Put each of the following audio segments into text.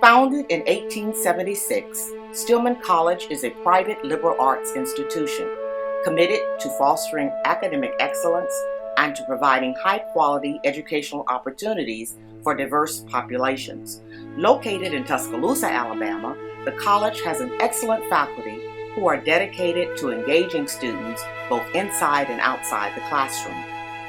Founded in 1876, Stillman College is a private liberal arts institution committed to fostering academic excellence and to providing high-quality educational opportunities for diverse populations. Located in Tuscaloosa, Alabama, the college has an excellent faculty who are dedicated to engaging students both inside and outside the classroom.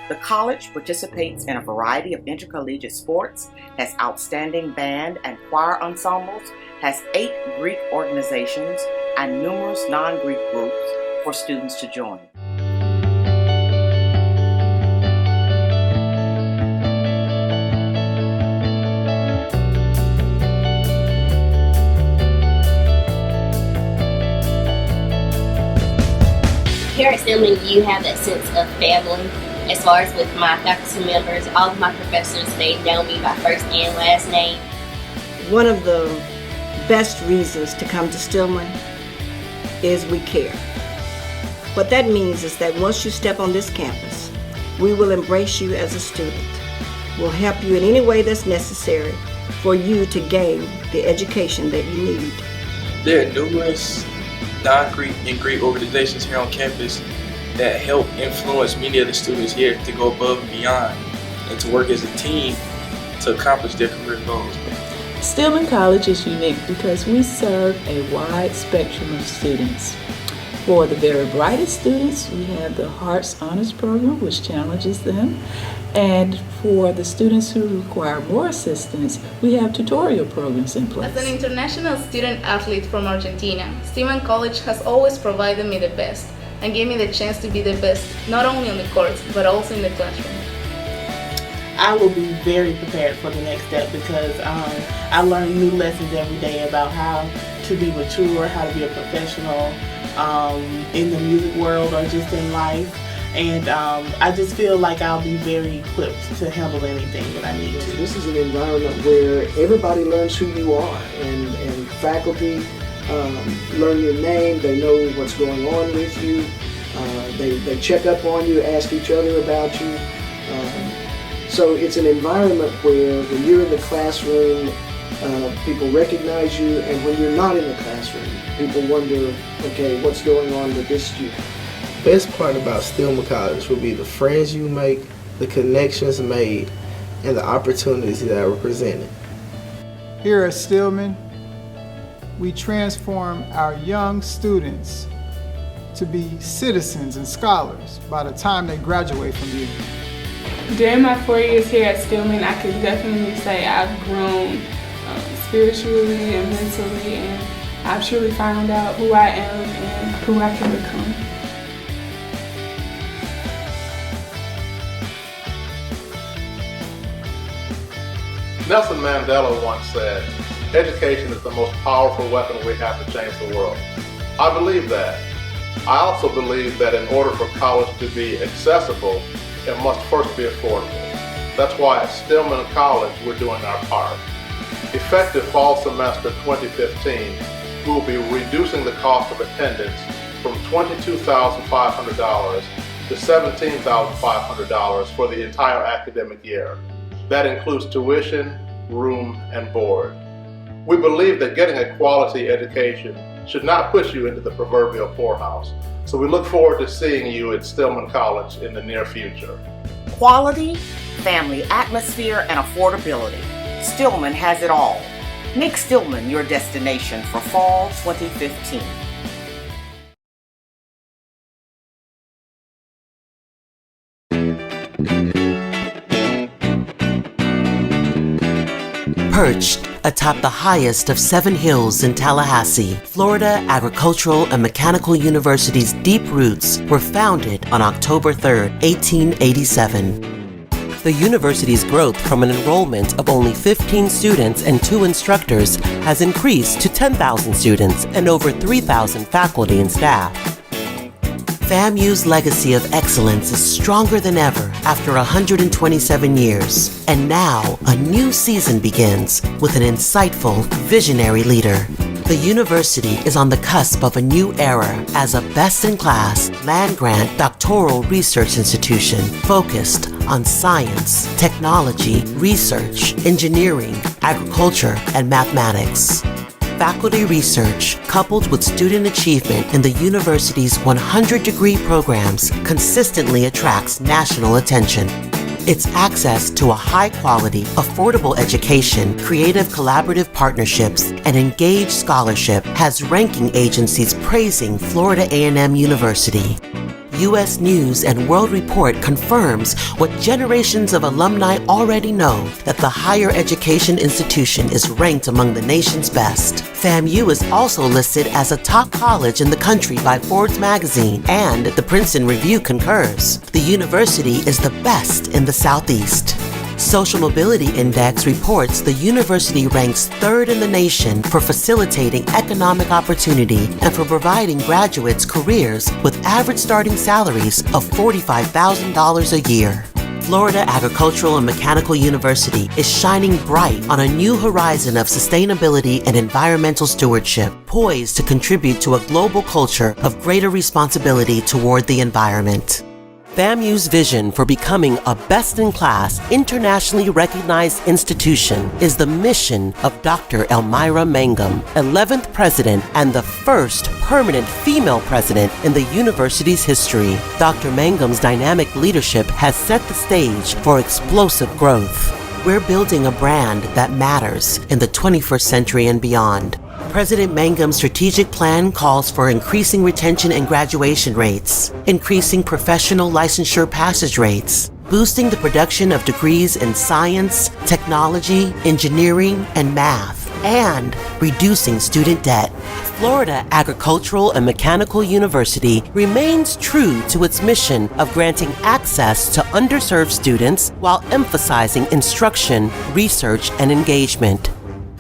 The college participates in a variety of intercollegiate sports, has outstanding band and choir ensembles, has 8 Greek organizations, and numerous non-Greek groups for students to join. Here at Stillman, you have that sense of family. As far as with my faculty members, all of my professors, they know me by first and last name. One of the best reasons to come to Stillman is we care. What that means is that once you step on this campus, we will embrace you as a student. We'll help you in any way that's necessary for you to gain the education that you need. There are numerous non-Greek and Greek organizations here on campus that help influence many of the students here to go above and beyond and to work as a team to accomplish their career goals. Stillman College is unique because we serve a wide spectrum of students. For the very brightest students, we have the Hearts Honors Program, which challenges them. And for the students who require more assistance, we have tutorial programs in place. As an international student athlete from Argentina, Stillman College has always provided me the best and gave me the chance to be the best, not only on the courts, but also in the classroom. I will be very prepared for the next step because I learn new lessons every day about how to be mature, how to be a professional in the music world or just in life. And I just feel like I'll be very equipped to handle anything that I need to. This is an environment where everybody learns who you are, and faculty learn your name, they know what's going on with you, they check up on you, ask each other about you. So it's an environment where when you're in the classroom, people recognize you, and when you're not in the classroom, people wonder, okay, what's going on with this student? Best part about Stillman College will be the friends you make, the connections made, and the opportunities that are presented. Here at Stillman, we transform our young students to be citizens and scholars by the time they graduate from here. During my 4 years here at Stillman, I can definitely say I've grown spiritually and mentally, and I've truly found out who I am and who I can become. Nelson Mandela once said, "Education is the most powerful weapon we have to change the world." I believe that. I also believe that in order for college to be accessible, it must first be affordable. That's why at Stillman College we're doing our part. Effective fall semester 2015, we will be reducing the cost of attendance from $22,500 to $17,500 for the entire academic year. That includes tuition, room, and board. We believe that getting a quality education should not push you into the proverbial poorhouse. So we look forward to seeing you at Stillman College in the near future. Quality, family atmosphere, and affordability. Stillman has it all. Make Stillman your destination for fall 2015. Perched atop the highest of 7 hills in Tallahassee, Florida Agricultural and Mechanical University's deep roots were founded on October 3, 1887. The university's growth from an enrollment of only 15 students and 2 instructors has increased to 10,000 students and over 3,000 faculty and staff. FAMU's legacy of excellence is stronger than ever after 127 years. And now, a new season begins with an insightful, visionary leader. The university is on the cusp of a new era as a best-in-class, land-grant doctoral research institution focused on science, technology, research, engineering, agriculture, and mathematics. Faculty research, coupled with student achievement in the university's 100-degree programs, consistently attracts national attention. Its access to a high-quality, affordable education, creative collaborative partnerships, and engaged scholarship has ranking agencies praising Florida A&M University. U.S. News and World Report confirms what generations of alumni already know, that the higher education institution is ranked among the nation's best. FAMU is also listed as a top college in the country by Forbes magazine, and the Princeton Review concurs. The university is the best in the Southeast. Social Mobility Index reports the university ranks third in the nation for facilitating economic opportunity and for providing graduates careers with average starting salaries of $45,000 a year. Florida Agricultural and Mechanical University is shining bright on a new horizon of sustainability and environmental stewardship, poised to contribute to a global culture of greater responsibility toward the environment. FAMU's vision for becoming a best-in-class, internationally recognized institution is the mission of Dr. Elmira Mangum, 11th president and the first permanent female president in the university's history. Dr. Mangum's dynamic leadership has set the stage for explosive growth. We're building a brand that matters in the 21st century and beyond. President Mangum's strategic plan calls for increasing retention and graduation rates, increasing professional licensure passage rates, boosting the production of degrees in science, technology, engineering, and math, and reducing student debt. Florida Agricultural and Mechanical University remains true to its mission of granting access to underserved students while emphasizing instruction, research, and engagement.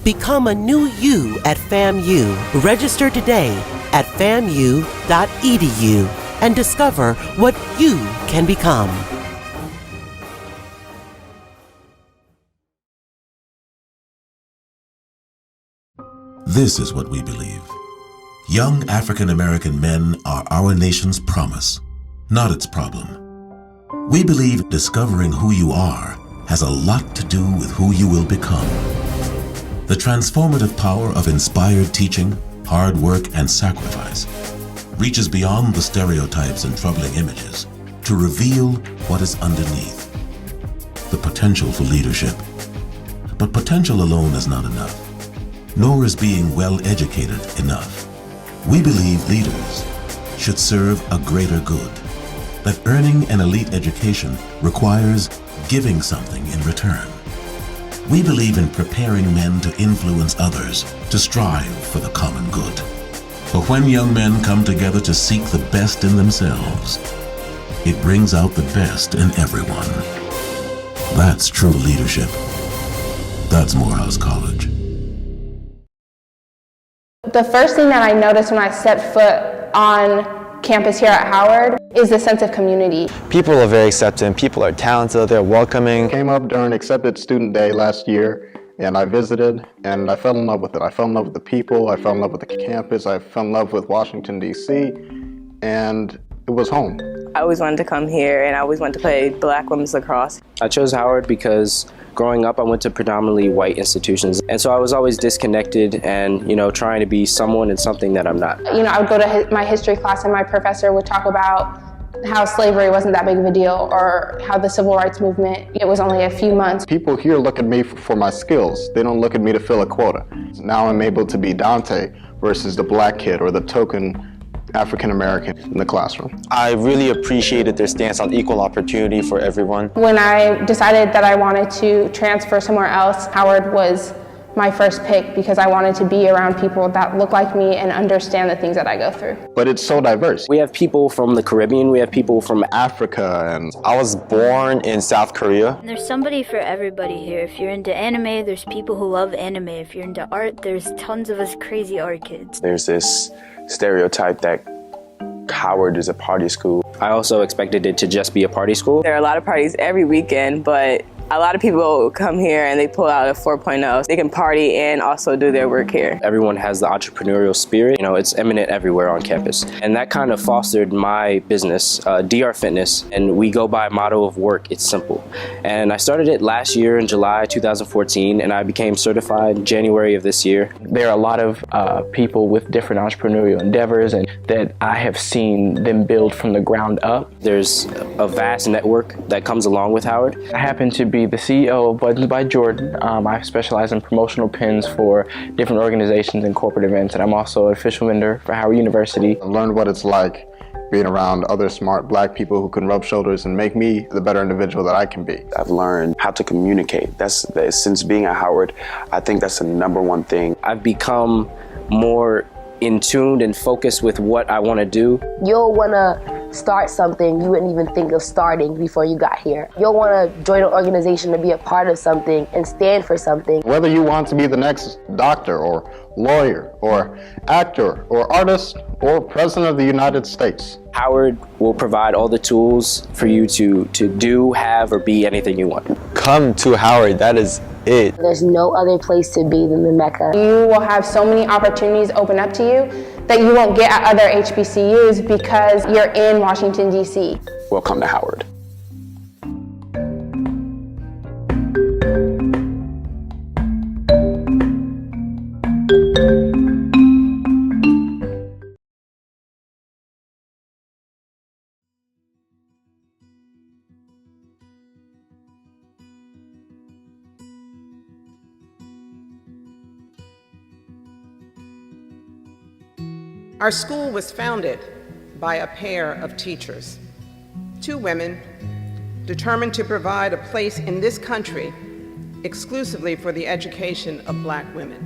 Become a new you at FAMU. Register today at famu.edu and discover what you can become. This is what we believe. Young African American men are our nation's promise, not its problem. We believe discovering who you are has a lot to do with who you will become. The transformative power of inspired teaching, hard work, and sacrifice reaches beyond the stereotypes and troubling images to reveal what is underneath. The potential for leadership. But potential alone is not enough, nor is being well educated enough. We believe leaders should serve a greater good, that earning an elite education requires giving something in return. We believe in preparing men to influence others, to strive for the common good. But when young men come together to seek the best in themselves, it brings out the best in everyone. That's true leadership. That's Morehouse College. The first thing that I noticed when I stepped foot on campus here at Howard is the sense of community. People are very accepting, people are talented, they're welcoming. Came up during Accepted Student Day last year and I visited and I fell in love with it. I fell in love with the people, I fell in love with the campus, I fell in love with Washington, D.C. and it was home. I always wanted to come here and I always wanted to play black women's lacrosse. I chose Howard because growing up I went to predominantly white institutions, and so I was always disconnected and, trying to be someone and something that I'm not. I would go to my history class and my professor would talk about how slavery wasn't that big of a deal or how the civil rights movement, it was only a few months. People here look at me for my skills. They don't look at me to fill a quota. Now I'm able to be Dante versus the black kid or the token African American in the classroom. I really appreciated their stance on equal opportunity for everyone. When I decided that I wanted to transfer somewhere else, Howard was my first pick because I wanted to be around people that look like me and understand the things that I go through. But it's so diverse. We have people from the Caribbean, we have people from Africa, and I was born in South Korea. There's somebody for everybody here. If you're into anime, there's people who love anime. If you're into art, there's tons of us crazy art kids. There's this stereotype that Howard is a party school. I also expected it to just be a party school. There are a lot of parties every weekend, but A lot of people come here and they pull out a 4.0. They can party and also do their work here. Everyone has the entrepreneurial spirit. It's eminent everywhere on campus. And that kind of fostered my business, DR Fitness, and we go by a motto of work, it's simple. And I started it last year in July 2014, and I became certified in January of this year. There are a lot of people with different entrepreneurial endeavors and that I have seen them build from the ground up. There's a vast network that comes along with Howard. I happen to be the CEO of Buttons by Jordan. I specialize in promotional pins for different organizations and corporate events, and I'm also an official vendor for Howard University. I learned what it's like being around other smart black people who can rub shoulders and make me the better individual that I can be. I've learned how to communicate. Since being at Howard, I think that's the #1 thing. I've become more in tune and focused with what I want to do. You'll want to start something you wouldn't even think of starting before you got here. You'll want to join an organization to be a part of something and stand for something. Whether you want to be the next doctor or lawyer or actor or artist or president of the United States, Howard will provide all the tools for you to do, have, or be anything you want. Come to Howard, that is it. There's no other place to be than the Mecca. You will have so many opportunities open up to you that you won't get at other HBCUs because you're in Washington, D.C. Welcome to Howard. Our school was founded by a pair of teachers, 2 women determined to provide a place in this country exclusively for the education of black women.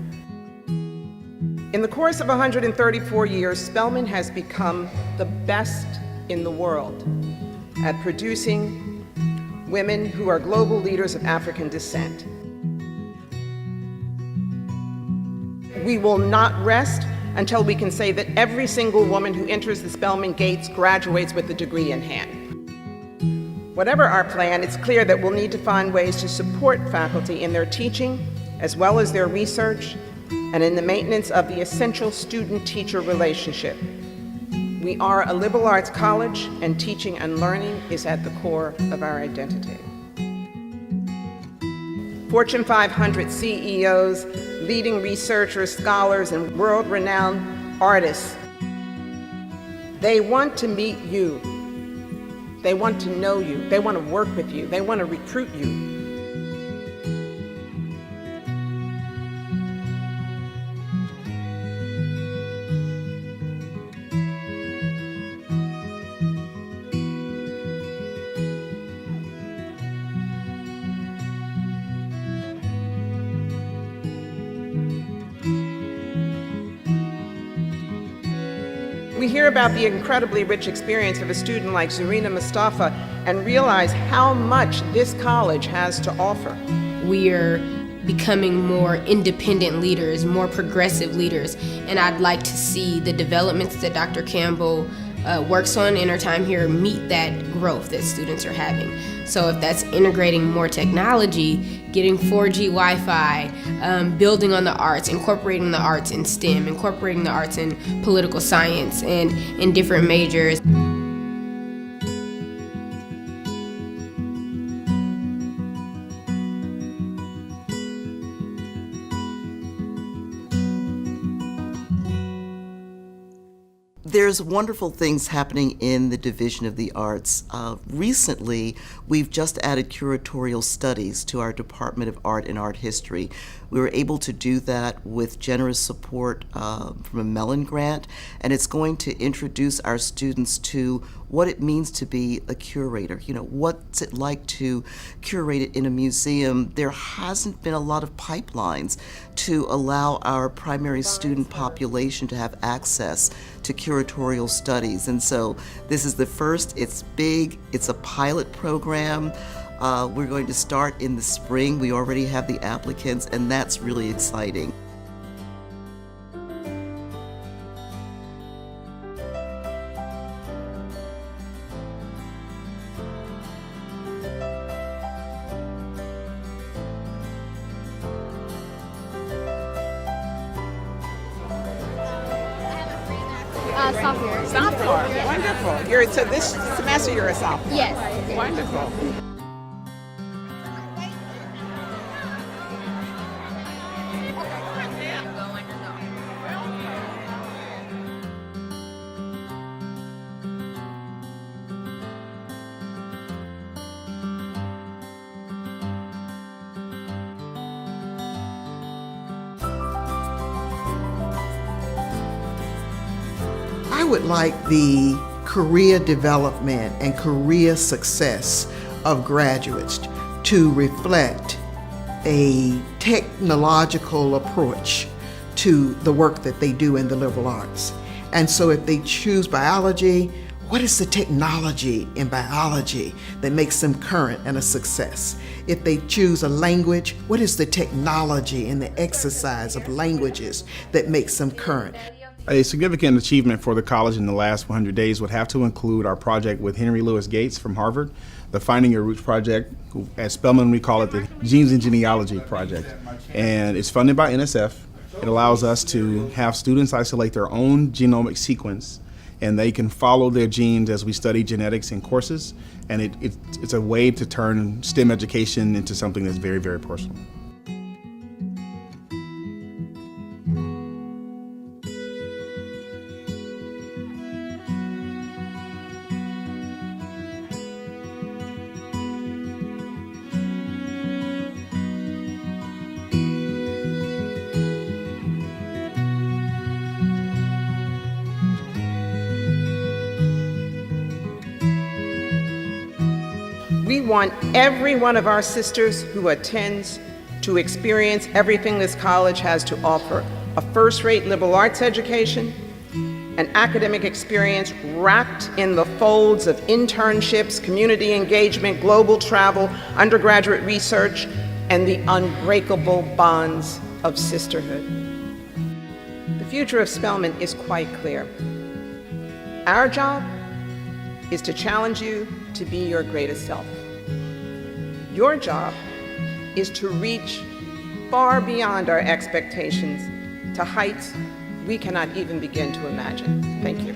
In the course of 134 years, Spelman has become the best in the world at producing women who are global leaders of African descent. We will not rest until we can say that every single woman who enters the Spelman gates graduates with a degree in hand. Whatever our plan, it's clear that we'll need to find ways to support faculty in their teaching, as well as their research, and in the maintenance of the essential student-teacher relationship. We are a liberal arts college, and teaching and learning is at the core of our identity. Fortune 500 CEOs, leading researchers, scholars, and world-renowned artists, they want to meet you. They want to know you. They want to work with you. They want to recruit you. We hear about the incredibly rich experience of a student like Zarina Mustafa and realize how much this college has to offer. We're becoming more independent leaders, more progressive leaders, and I'd like to see the developments that Dr. Campbell works on in her time here meet that growth that students are having. So if that's integrating more technology, getting 4G Wi-Fi, building on the arts, incorporating the arts in STEM, incorporating the arts in political science and in different majors. There's wonderful things happening in the Division of the Arts. Recently, we've just added curatorial studies to our Department of Art and Art History. We were able to do that with generous support from a Mellon grant, and it's going to introduce our students to what it means to be a curator. You know, what's it like to curate it in a museum? There hasn't been a lot of pipelines to allow our primary student population to have access to curatorial studies. And so this is the first, it's big, it's a pilot program. We're going to start in the spring. We already have the applicants, and that's really exciting. Sophomore. Sophomore, wonderful. So this semester you're a sophomore? Yes. Wonderful. I would like the career development and career success of graduates to reflect a technological approach to the work that they do in the liberal arts. And so if they choose biology, what is the technology in biology that makes them current and a success? If they choose a language, what is the technology in the exercise of languages that makes them current? A significant achievement for the college in the last 100 days would have to include our project with Henry Louis Gates from Harvard, the Finding Your Roots Project. At Spelman, we call it the Genes and Genealogy Project. And it's funded by NSF. It allows us to have students isolate their own genomic sequence, and they can follow their genes as we study genetics in courses. And it's a way to turn STEM education into something that's very, very personal. We want every one of our sisters who attends to experience everything this college has to offer: a first-rate liberal arts education, an academic experience wrapped in the folds of internships, community engagement, global travel, undergraduate research, and the unbreakable bonds of sisterhood. The future of Spelman is quite clear. Our job is to challenge you to be your greatest self. Your job is to reach far beyond our expectations to heights we cannot even begin to imagine. Thank you.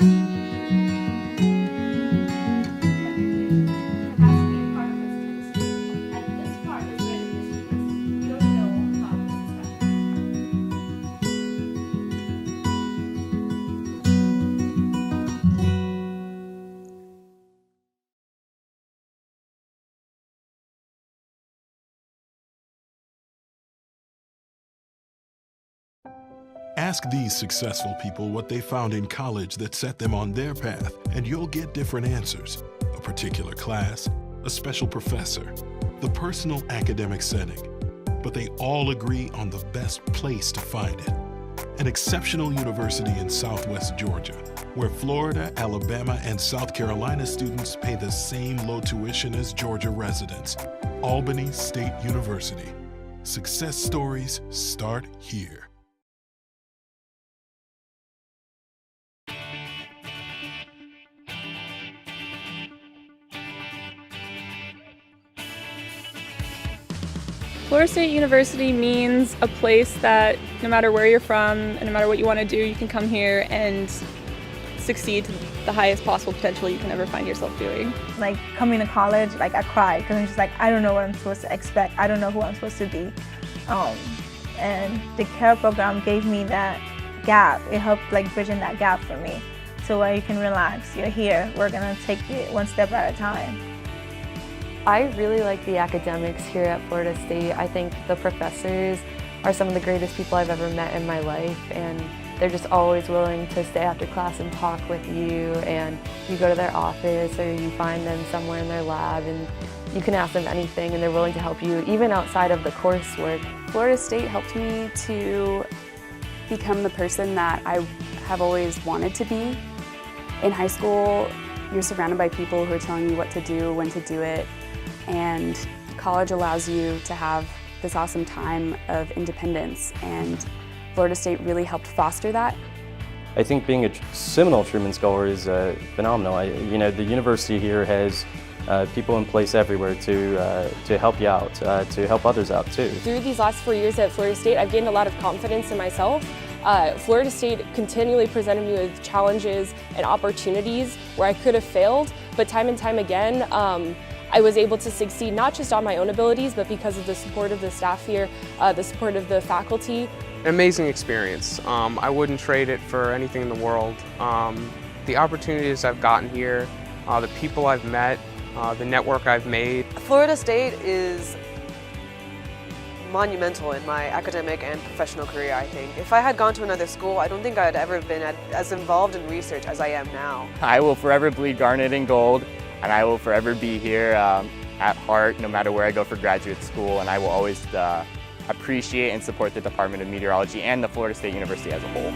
Ask these successful people what they found in college that set them on their path, and you'll get different answers. A particular class, a special professor, the personal academic setting. But they all agree on the best place to find it. An exceptional university in Southwest Georgia, where Florida, Alabama, and South Carolina students pay the same low tuition as Georgia residents. Albany State University. Success stories start here. Florida State University means a place that no matter where you're from and no matter what you want to do, you can come here and succeed to the highest possible potential you can ever find yourself doing. Like coming to college, like I cried because I'm just like, I don't know what I'm supposed to expect. I don't know who I'm supposed to be. And the CARE program gave me that gap. It helped like bridging that gap for me. So where you can relax, you're here, we're gonna take it one step at a time. I really like the academics here at Florida State. I think the professors are some of the greatest people I've ever met in my life, and they're just always willing to stay after class and talk with you, and you go to their office or you find them somewhere in their lab and you can ask them anything and they're willing to help you even outside of the coursework. Florida State helped me to become the person that I have always wanted to be. In high school, you're surrounded by people who are telling you what to do, when to do it. And college allows you to have this awesome time of independence, and Florida State really helped foster that. I think being a Seminole Truman Scholar is phenomenal. The university here has people in place everywhere to help you out, to help others out too. Through these last 4 years at Florida State, I've gained a lot of confidence in myself. Florida State continually presented me with challenges and opportunities where I could have failed, but time and time again, I was able to succeed not just on my own abilities, but because of the support of the staff here, the support of the faculty. An amazing experience. I wouldn't trade it for anything in the world. The opportunities I've gotten here, the people I've met, the network I've made. Florida State is monumental in my academic and professional career, I think. If I had gone to another school, I don't think I'd ever been as involved in research as I am now. I will forever bleed garnet and gold, and I will forever be here at heart no matter where I go for graduate school, and I will always appreciate and support the Department of Meteorology and the Florida State University as a whole.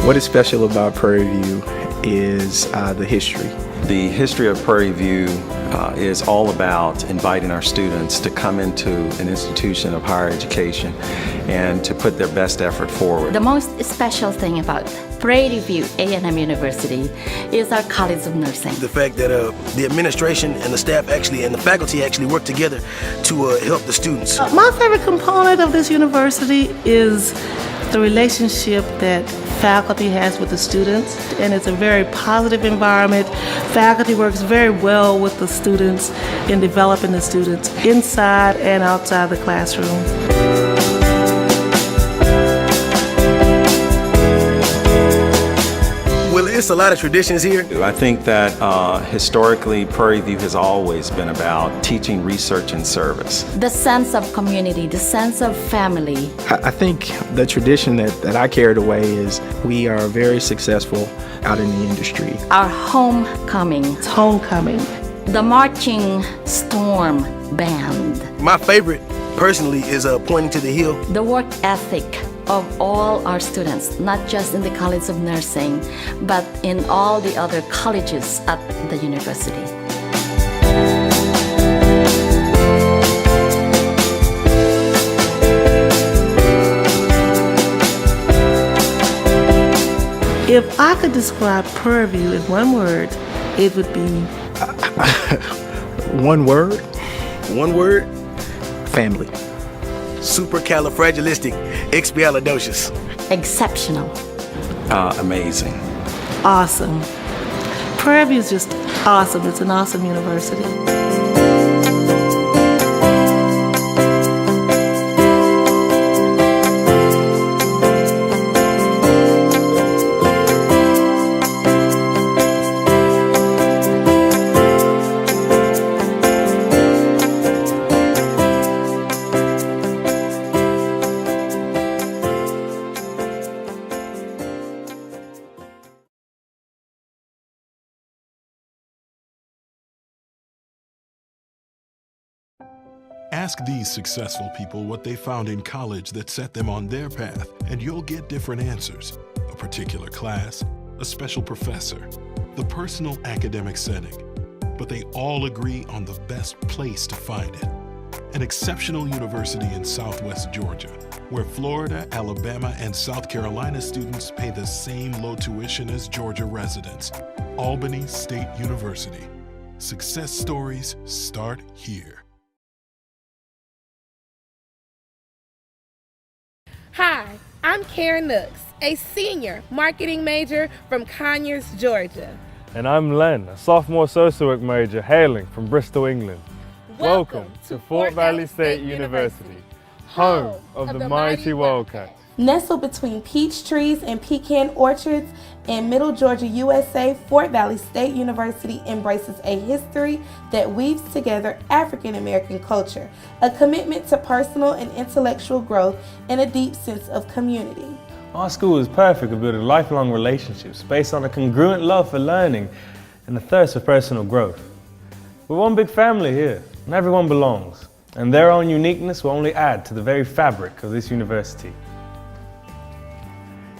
What is special about Prairie View is the history. The history of Prairie View is all about inviting our students to come into an institution of higher education and to put their best effort forward. The most special thing about Prairie View A&M University is our College of Nursing. The fact that the administration and the staff and the faculty actually work together to help the students. My favorite component of this university is the relationship that faculty has with the students, and it's a very positive environment. Faculty works very well with the students in developing the students inside and outside the classroom. Well, it's a lot of traditions here. I think that historically Prairie View has always been about teaching, research, and service. The sense of community, the sense of family. I think the tradition that I carried away is we are very successful out in the industry. Our homecoming. It's homecoming. The marching storm band. My favorite, personally, is Pointing to the Hill. The work ethic of all our students, not just in the College of Nursing, but in all the other colleges at the university. If I could describe Prairie View in one word, it would be... One word? One word? Family. Supercalifragilisticexpialidocious. Exceptional. Amazing. Awesome. Prairie View is just awesome. It's an awesome university. Ask these successful people what they found in college that set them on their path, and you'll get different answers. A particular class, a special professor, the personal academic setting. But they all agree on the best place to find it. An exceptional university in Southwest Georgia, where Florida, Alabama, and South Carolina students pay the same low tuition as Georgia residents. Albany State University. Success stories start here. I'm Karen Nooks, a senior marketing major from Conyers, Georgia. And I'm Len, a sophomore social work major hailing from Bristol, England. Welcome to Fort Valley State University, home of the mighty Wildcats. Nestled between peach trees and pecan orchards in Middle Georgia, USA, Fort Valley State University embraces a history that weaves together African American culture, a commitment to personal and intellectual growth, and a deep sense of community. Our school is perfect for building lifelong relationships based on a congruent love for learning and a thirst for personal growth. We're one big family here, and everyone belongs, and their own uniqueness will only add to the very fabric of this university.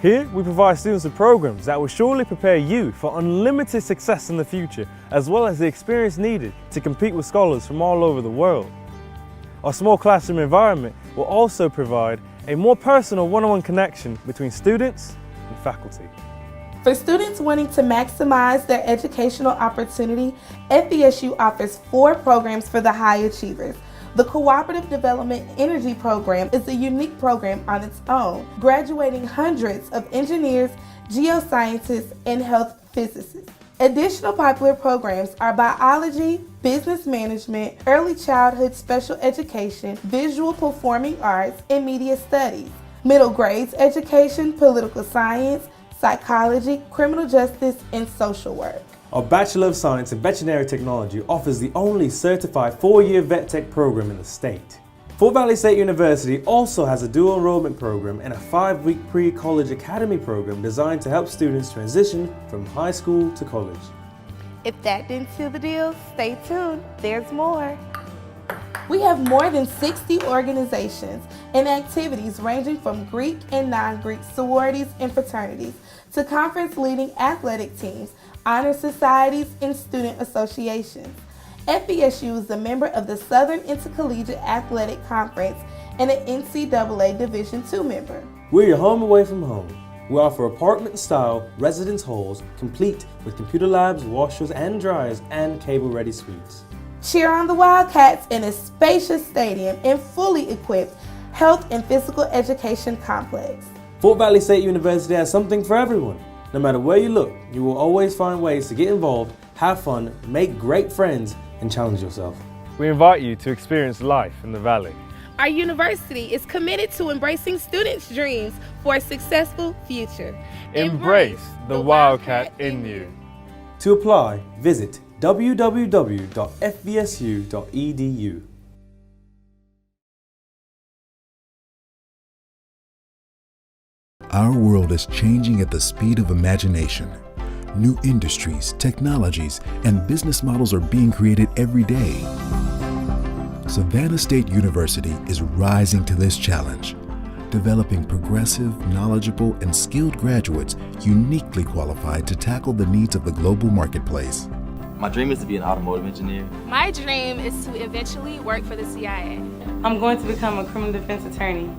Here, we provide students with programs that will surely prepare you for unlimited success in the future, as well as the experience needed to compete with scholars from all over the world. Our small classroom environment will also provide a more personal one-on-one connection between students and faculty. For students wanting to maximize their educational opportunity, FVSU offers 4 programs for the high achievers. The Cooperative Development Energy Program is a unique program on its own, graduating hundreds of engineers, geoscientists, and health physicists. Additional popular programs are biology, business management, early childhood special education, visual performing arts, and media studies. Middle grades education, political science, psychology, criminal justice, and social work. Our Bachelor of Science in Veterinary Technology offers the only certified 4-year vet tech program in the state. Fort Valley State University also has a dual enrollment program and a 5-week pre-college academy program designed to help students transition from high school to college. If that didn't seal the deal, stay tuned, there's more. We have more than 60 organizations and activities ranging from Greek and non-Greek sororities and fraternities to conference-leading athletic teams, honor societies, and student associations. FVSU is a member of the Southern Intercollegiate Athletic Conference and an NCAA Division II member. We're your home away from home. We offer apartment-style residence halls complete with computer labs, washers and dryers, and cable-ready suites. Cheer on the Wildcats in a spacious stadium and fully equipped health and physical education complex. Fort Valley State University has something for everyone. No matter where you look, you will always find ways to get involved, have fun, make great friends, and challenge yourself. We invite you to experience life in the Valley. Our university is committed to embracing students' dreams for a successful future. Embrace the Wildcat in you. To apply, visit www.fvsu.edu. Our world is changing at the speed of imagination. New industries, technologies, and business models are being created every day. Savannah State University is rising to this challenge, developing progressive, knowledgeable, and skilled graduates uniquely qualified to tackle the needs of the global marketplace. My dream is to be an automotive engineer. My dream is to eventually work for the CIA. I'm going to become a criminal defense attorney.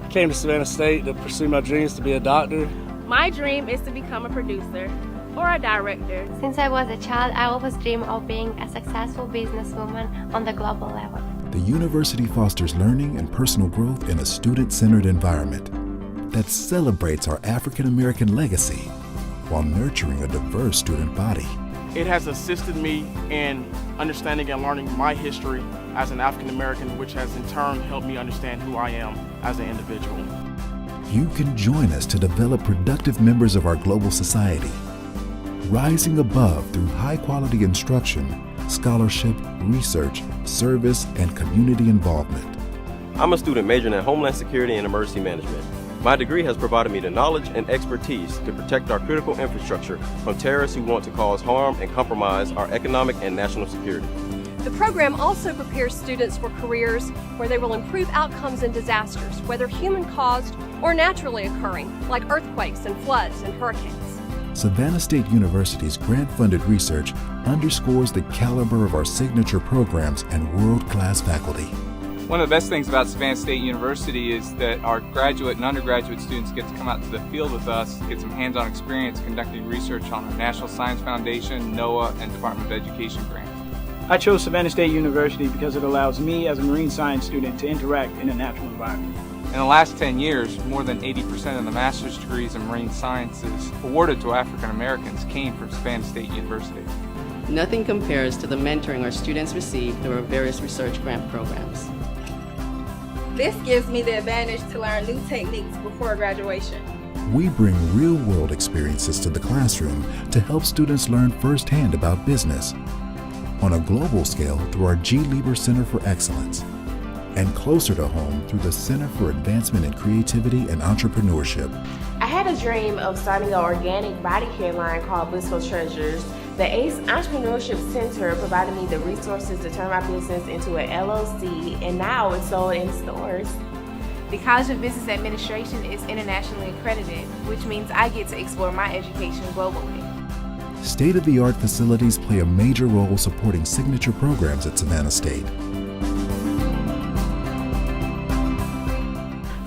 I came to Savannah State to pursue my dreams to be a doctor. My dream is to become a producer or a director. Since I was a child, I always dreamed of being a successful businesswoman on the global level. The university fosters learning and personal growth in a student-centered environment that celebrates our African American legacy while nurturing a diverse student body. It has assisted me in understanding and learning my history as an African American, which has in turn helped me understand who I am as an individual. You can join us to develop productive members of our global society, rising above through high-quality instruction, scholarship, research, service, and community involvement. I'm a student majoring in Homeland Security and Emergency Management. My degree has provided me the knowledge and expertise to protect our critical infrastructure from terrorists who want to cause harm and compromise our economic and national security. The program also prepares students for careers where they will improve outcomes in disasters, whether human-caused or naturally occurring, like earthquakes and floods and hurricanes. Savannah State University's grant-funded research underscores the caliber of our signature programs and world-class faculty. One of the best things about Savannah State University is that our graduate and undergraduate students get to come out to the field with us, get some hands-on experience conducting research on our National Science Foundation, NOAA, and Department of Education grants. I chose Savannah State University because it allows me as a marine science student to interact in a natural environment. In the last 10 years, more than 80% of the master's degrees in marine sciences awarded to African Americans came from Savannah State University. Nothing compares to the mentoring our students receive through our various research grant programs. This gives me the advantage to learn new techniques before graduation. We bring real-world experiences to the classroom to help students learn firsthand about business, on a global scale through our G. Lieber Center for Excellence, and closer to home through the Center for Advancement in Creativity and Entrepreneurship. I had a dream of starting an organic body care line called Blissful Treasures. The ACE Entrepreneurship Center provided me the resources to turn my business into an LLC, and now it's sold in stores. The College of Business Administration is internationally accredited, which means I get to explore my education globally. State-of-the-art facilities play a major role supporting signature programs at Savannah State.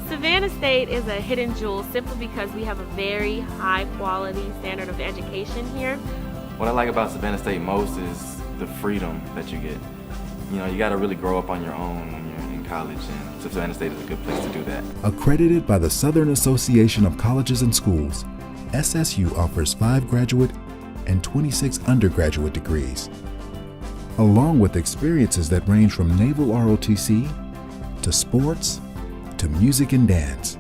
Savannah State is a hidden jewel simply because we have a very high quality standard of education here. What I like about Savannah State most is the freedom that you get. You know, you got to really grow up on your own when you're in college, and Savannah State is a good place to do that. Accredited by the Southern Association of Colleges and Schools, SSU offers 5 graduate and 26 undergraduate degrees, along with experiences that range from naval ROTC to sports to music and dance.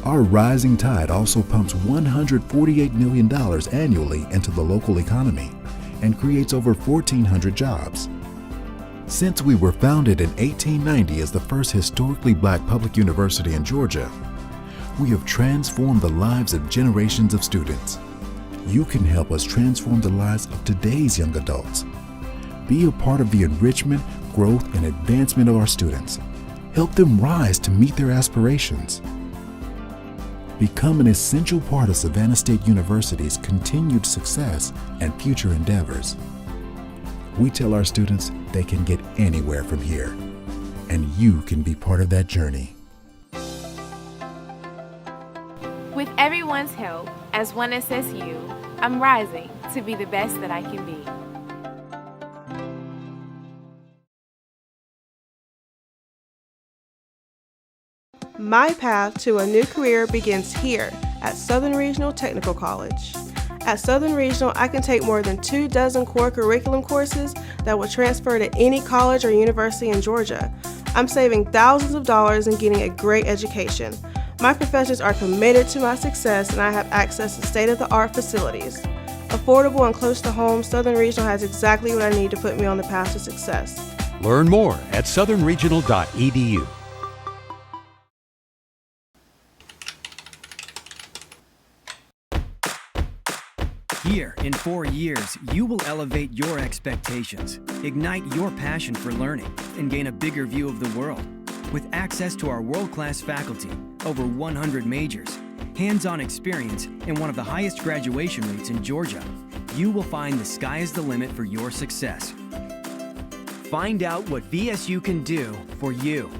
Our rising tide also pumps $148 million annually into the local economy and creates over 1,400 jobs. Since we were founded in 1890 as the first historically black public university in Georgia, we have transformed the lives of generations of students. You can help us transform the lives of today's young adults. Be a part of the enrichment, growth, and advancement of our students. Help them rise to meet their aspirations. Become an essential part of Savannah State University's continued success and future endeavors. We tell our students they can get anywhere from here, and you can be part of that journey. With everyone's help, as one SSU, I'm rising to be the best that I can be. My path to a new career begins here at Southern Regional Technical College. At Southern Regional, I can take more than 24 core curriculum courses that will transfer to any college or university in Georgia. I'm saving thousands of dollars and getting a great education. My professors are committed to my success, and I have access to state-of-the-art facilities. Affordable and close to home, Southern Regional has exactly what I need to put me on the path to success. Learn more at southernregional.edu. Here, in 4 years, you will elevate your expectations, ignite your passion for learning, and gain a bigger view of the world. With access to our world-class faculty, over 100 majors, hands-on experience, and one of the highest graduation rates in Georgia, you will find the sky is the limit for your success. Find out what VSU can do for you.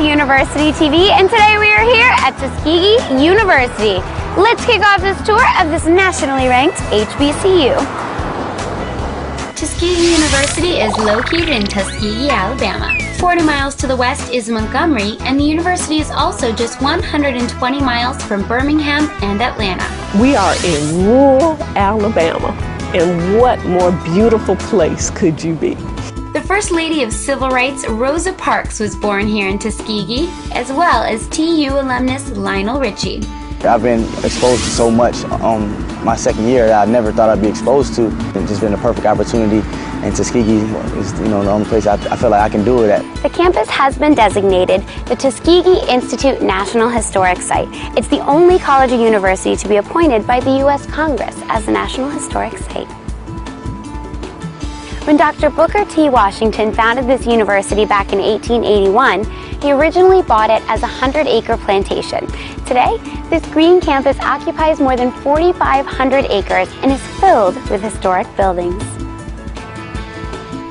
University TV, and today we are here at Tuskegee University. Let's kick off this tour of this nationally ranked HBCU. Tuskegee University is located in Tuskegee, Alabama. 40 miles to the west is Montgomery, and the university is also just 120 miles from Birmingham and Atlanta. We are in rural Alabama, and what more beautiful place could you be? The First Lady of Civil Rights, Rosa Parks, was born here in Tuskegee, as well as TU alumnus Lionel Richie. I've been exposed to so much my second year that I never thought I'd be exposed to. It's just been a perfect opportunity, and Tuskegee is the only place I feel like I can do it at. The campus has been designated the Tuskegee Institute National Historic Site. It's the only college or university to be appointed by the U.S. Congress as a National Historic Site. When Dr. Booker T. Washington founded this university back in 1881, he originally bought it as a 100-acre plantation. Today, this green campus occupies more than 4,500 acres and is filled with historic buildings.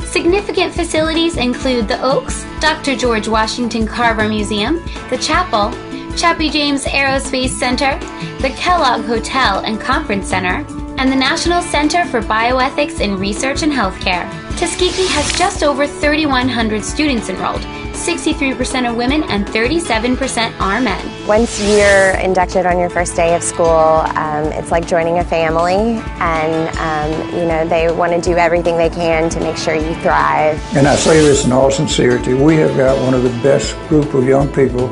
Significant facilities include the Oaks, Dr. George Washington Carver Museum, the Chapel, Chappie James Aerospace Center, the Kellogg Hotel and Conference Center, and the National Center for Bioethics in Research and Healthcare. Tuskegee has just over 3,100 students enrolled. 63% are women and 37% are men. Once you're inducted on your first day of school, it's like joining a family, and they want to do everything they can to make sure you thrive. And I say this in all sincerity, we have got one of the best group of young people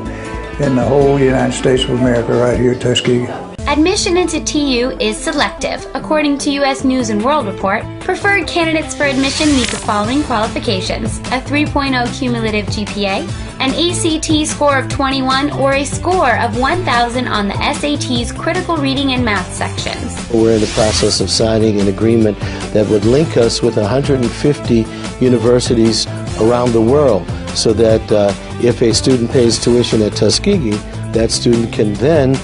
in the whole United States of America right here at Tuskegee. Admission into TU is selective. According to U.S. News & World Report, preferred candidates for admission meet the following qualifications: a 3.0 cumulative GPA, an ACT score of 21, or a score of 1,000 on the SAT's critical reading and math sections. We're in the process of signing an agreement that would link us with 150 universities around the world, so that if a student pays tuition at Tuskegee, that student can then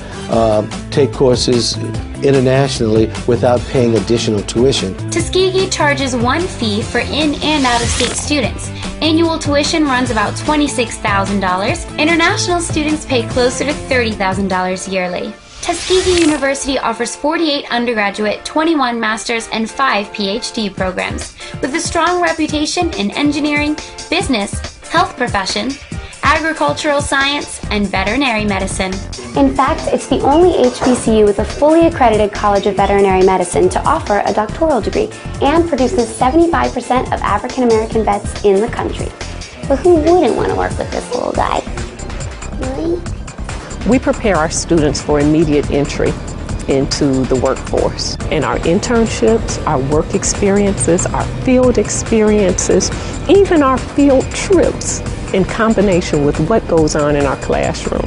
take courses internationally without paying additional tuition. Tuskegee charges one fee for in and out-of-state students. Annual tuition runs about $26,000. International students pay closer to $30,000 yearly. Tuskegee University offers 48 undergraduate, 21 master's, and 5 PhD programs, with a strong reputation in engineering, business, health profession, agricultural science, and veterinary medicine. In fact, it's the only HBCU with a fully accredited College of Veterinary Medicine to offer a doctoral degree and produces 75% of African American vets in the country. But who wouldn't want to work with this little guy? Really? We prepare our students for immediate entry into the workforce. And our internships, our work experiences, our field experiences, even our field trips, in combination with what goes on in our classroom,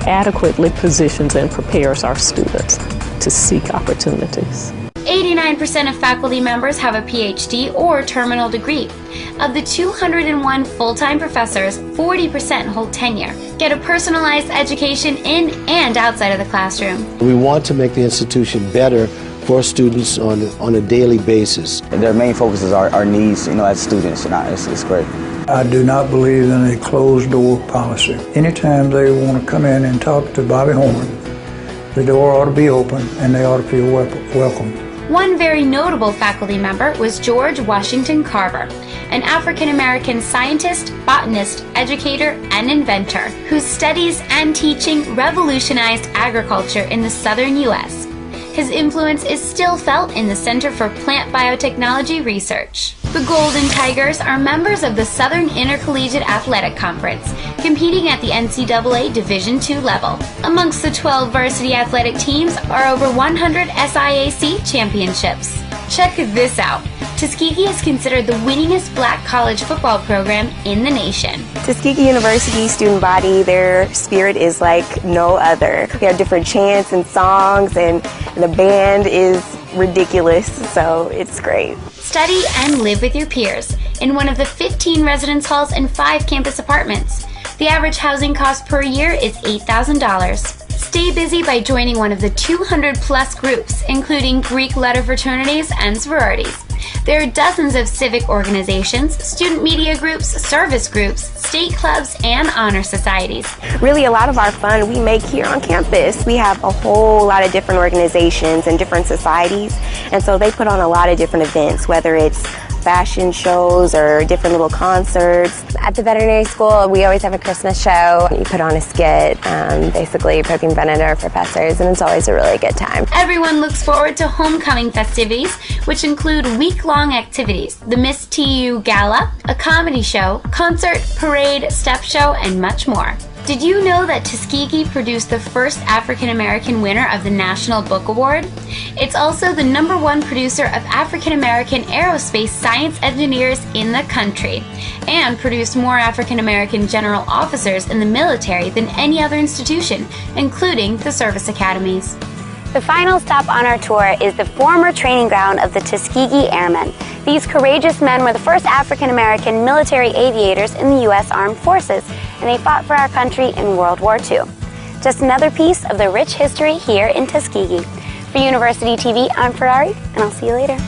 adequately positions and prepares our students to seek opportunities. 89% of faculty members have a PhD or terminal degree. Of the 201 full-time professors, 40% hold tenure. Get a personalized education in and outside of the classroom. We want to make the institution better for students on a daily basis. Their main focus is our needs, as students, and it's great. I do not believe in a closed-door policy. Anytime they want to come in and talk to Bobby Horn, the door ought to be open and they ought to feel welcome. One very notable faculty member was George Washington Carver, an African-American scientist, botanist, educator, and inventor whose studies and teaching revolutionized agriculture in the southern U.S. His influence is still felt in the Center for Plant Biotechnology Research. The Golden Tigers are members of the Southern Intercollegiate Athletic Conference, competing at the NCAA Division II level. Amongst the 12 varsity athletic teams are over 100 SIAC championships. Check this out. Tuskegee is considered the winningest black college football program in the nation. Tuskegee University student body, their spirit is like no other. We have different chants and songs, and the band is ridiculous, so it's great. Study and live with your peers in one of the 15 residence halls and 5 campus apartments. The average housing cost per year is $8,000. Stay busy by joining one of the 200-plus groups, including Greek letter fraternities and sororities. There are dozens of civic organizations, student media groups, service groups, state clubs, and honor societies. Really, a lot of our fun we make here on campus. We have a whole lot of different organizations and different societies, and so they put on a lot of different events, whether it's fashion shows or different little concerts. At the veterinary school, we always have a Christmas show. You put on a skit, basically poking fun at our professors, and it's always a really good time. Everyone looks forward to homecoming festivities, which include week-long activities, the Miss TU Gala, a comedy show, concert, parade, step show, and much more. Did you know that Tuskegee produced the first African-American winner of the National Book Award? It's also the #1 producer of African-American aerospace science engineers in the country, and produced more African-American general officers in the military than any other institution, including the service academies. The final stop on our tour is the former training ground of the Tuskegee Airmen. These courageous men were the first African American military aviators in the U.S. Armed Forces, and they fought for our country in World War II. Just another piece of the rich history here in Tuskegee. For University TV, I'm Ferrari, and I'll see you later.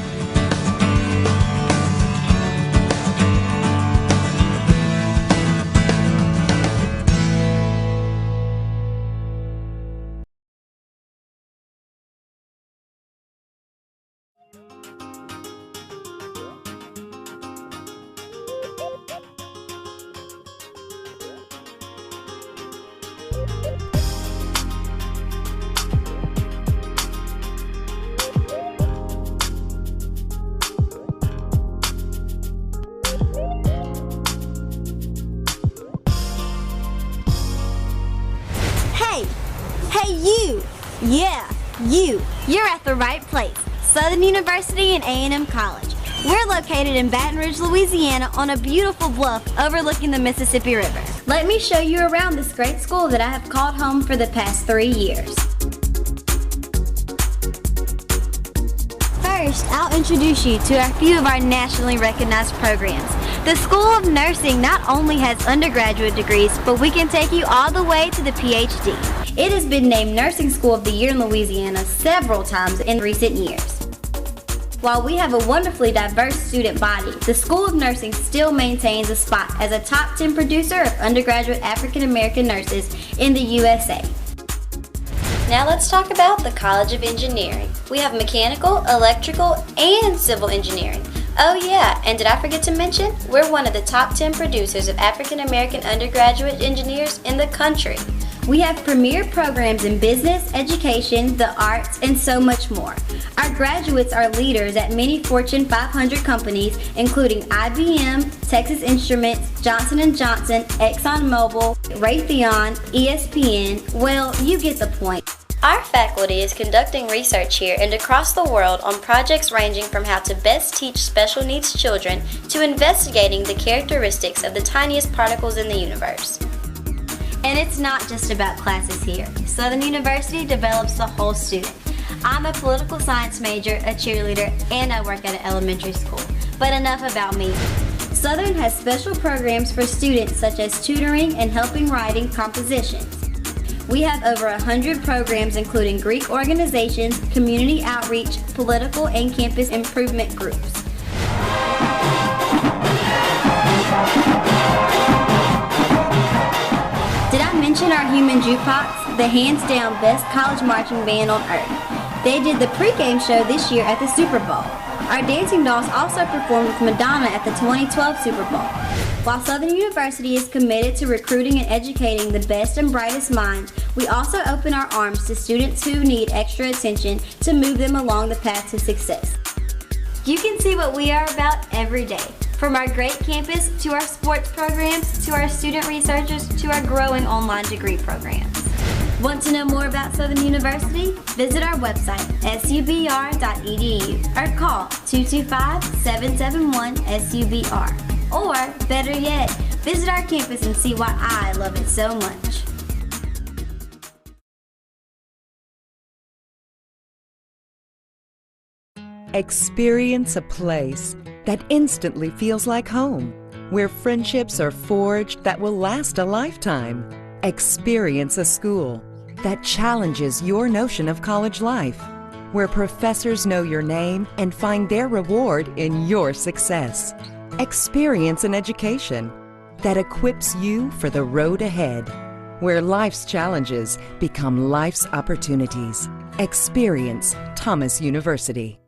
Hey you! Yeah, you! You're at the right place. Southern University and A&M College. We're located in Baton Rouge, Louisiana on a beautiful bluff overlooking the Mississippi River. Let me show you around this great school that I have called home for the past 3 years. First, I'll introduce you to a few of our nationally recognized programs. The School of Nursing not only has undergraduate degrees, but we can take you all the way to the PhD. It has been named Nursing School of the Year in Louisiana several times in recent years. While we have a wonderfully diverse student body, the School of Nursing still maintains a spot as a top 10 producer of undergraduate African American nurses in the USA. Now let's talk about the College of Engineering. We have mechanical, electrical, and civil engineering. Oh yeah, and did I forget to mention? We're one of the top 10 producers of African American undergraduate engineers in the country. We have premier programs in business, education, the arts, and so much more. Our graduates are leaders at many Fortune 500 companies, including IBM, Texas Instruments, Johnson & Johnson, ExxonMobil, Raytheon, ESPN. Well, you get the point. Our faculty is conducting research here and across the world on projects ranging from how to best teach special needs children to investigating the characteristics of the tiniest particles in the universe. And it's not just about classes here. Southern University develops the whole student. I'm a political science major, a cheerleader, and I work at an elementary school. But enough about me. Southern has special programs for students such as tutoring and helping writing compositions. We have over 100 programs including Greek organizations, community outreach, political, and campus improvement groups. Did I mention our Human Jukebox, the hands-down best college marching band on earth? They did the pregame show this year at the Super Bowl. Our dancing dolls also performed with Madonna at the 2012 Super Bowl. While Southern University is committed to recruiting and educating the best and brightest minds, we also open our arms to students who need extra attention to move them along the path to success. You can see what we are about every day. From our great campus, to our sports programs, to our student researchers, to our growing online degree programs. Want to know more about Southern University? Visit our website, subr.edu, or call 225-771-SUBR. Or, better yet, visit our campus and see why I love it so much. Experience a place that instantly feels like home, where friendships are forged that will last a lifetime. Experience a school that challenges your notion of college life, where professors know your name and find their reward in your success. Experience an education that equips you for the road ahead, where life's challenges become life's opportunities. Experience Thomas University.